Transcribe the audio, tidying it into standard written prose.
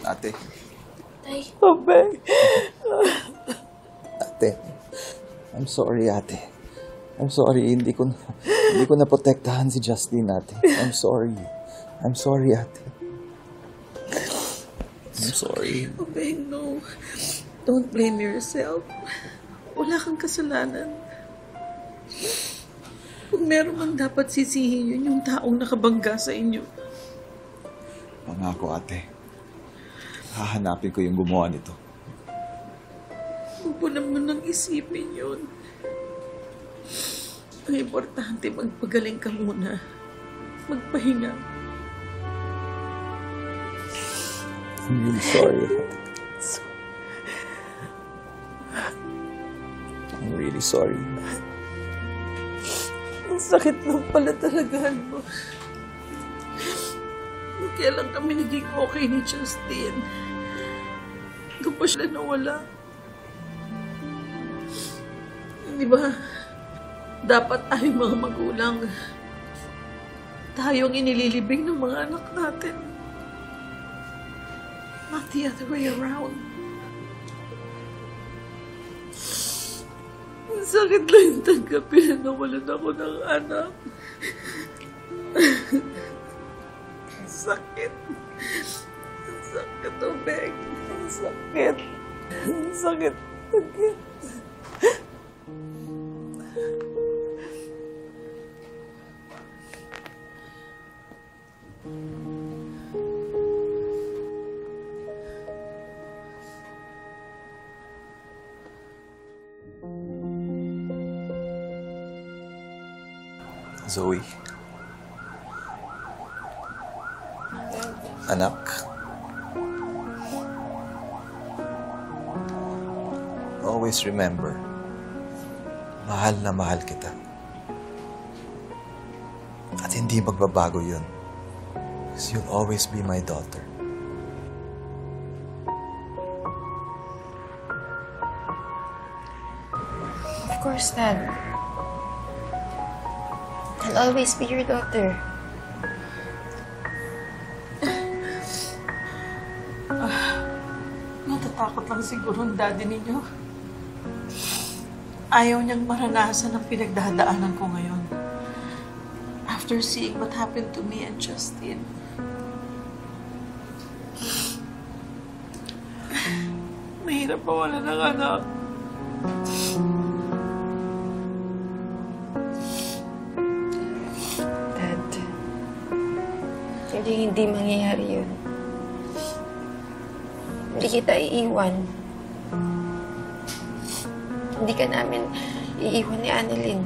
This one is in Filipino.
Ate. Tay. Abeng. Ate. I'm sorry, ate. I'm sorry. Hindi ko naprotektahan si Justine, ate. I'm sorry. I'm sorry, ate. I'm sorry. Abeng, no. Don't blame yourself. Wala kang kasalanan. Kung meron man dapat sisihin yun, yung taong nakabangga sa inyo. Pangako, ate. Hahanapin ko yung gumawa nito. Huwag mo naman nang isipin yun. Ang importante, magpagaling ka muna. Magpahinga. I'm really sorry. I'm really sorry. Ang sakit ng palatalagaan mo. Kailan kami naging okay ni Justine? Doon pa siya nawala. Di ba? Dapat tayong mga magulang. Tayong inililibing ng mga anak natin. Not the other way around. Ang sakit lang yung tanggapin na nawalan ako ng anak. Ang sakit. Ang sakit, Obeng. Ang sakit. Ang sakit. Sakit. Zoe. Anak. Always remember, mahal na mahal kita. At hindi magbabago yun. Because you'll always be my daughter. Of course, Dad. I'll always be your daughter. Natatakot lang siguro ang daddy ninyo. Ayaw niyang maranasan ang pinagdadaanan ko ngayon. After seeing what happened to me and Justine. Mahirap mawala ng anak. Dad, hindi mangyayari yun. Hindi kita iiwan. Hindi ka namin iiwan ni Annalyn.